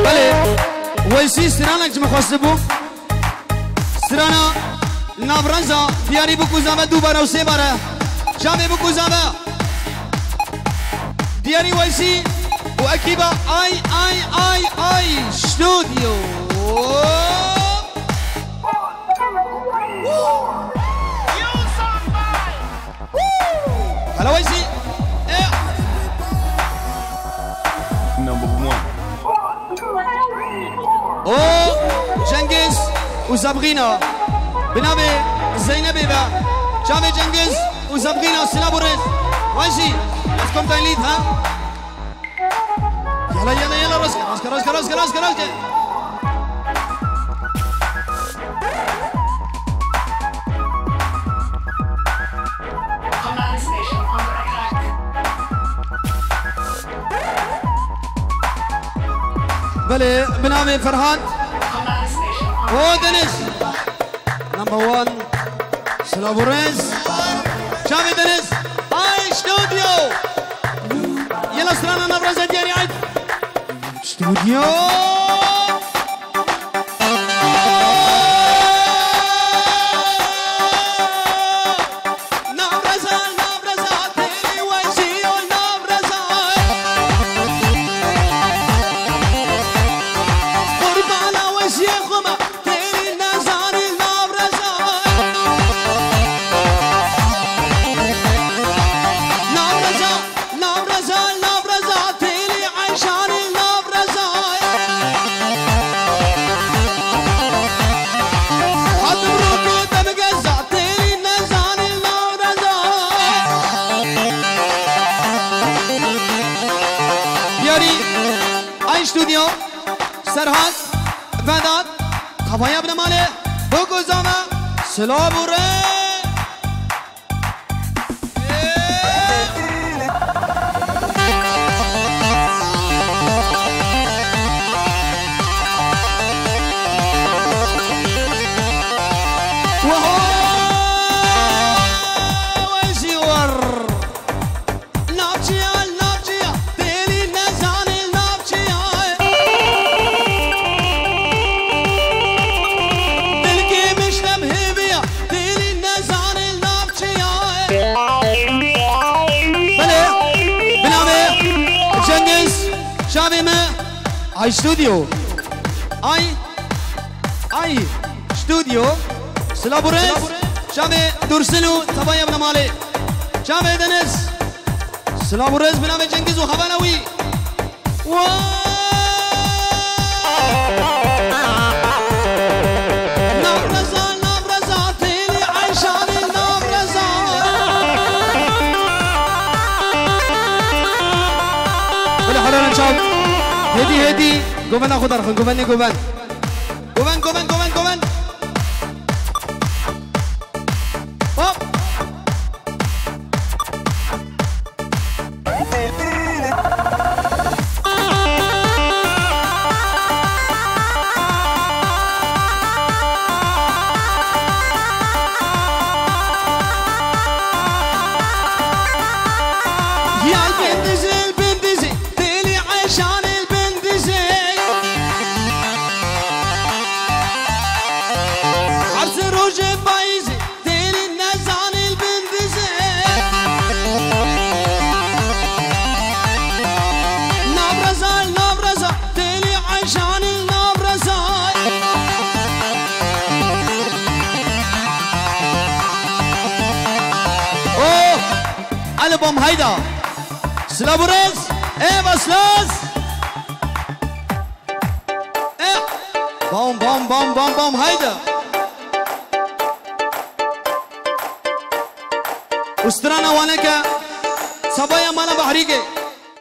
بله ویسی سرانک جمع خواسته بو سرانا نابرنزا دیاری بکوزامه دو باره و سه باره جامعه بکوزامه دیاری ویسی و اکیبا آی آی آی آی استودیو هلا ويسي نمبر 1 او جنگز وزبغينا بنابي زينب با جامع جنگز وزبغينا سلابوريز ويسي اسكم تايليد ها يلا يلا يلا راسك بله بنامي فرهاد هو دنس نمبر 1 سلابوريز جامي دنس هاي استوديو يلا سرانا نبرز دياري عيد استوديو استوديو سرحد فداد خفايا ابن مالي بوكوزاما سلابوري شافي ما اي استوديو اي استوديو سلابوريز شافي دورسلو تبايا ابن مالي شافي دنس سلابوريز بنامي جنگز وخبانوي هدي قومن اخو درخن قومن هوب يا البندزي تيلي عشان البوم هيدا سلابوريز ايه بسلاس ايه بوم هيدا استرانا وانكا صبايا مالا بحريكي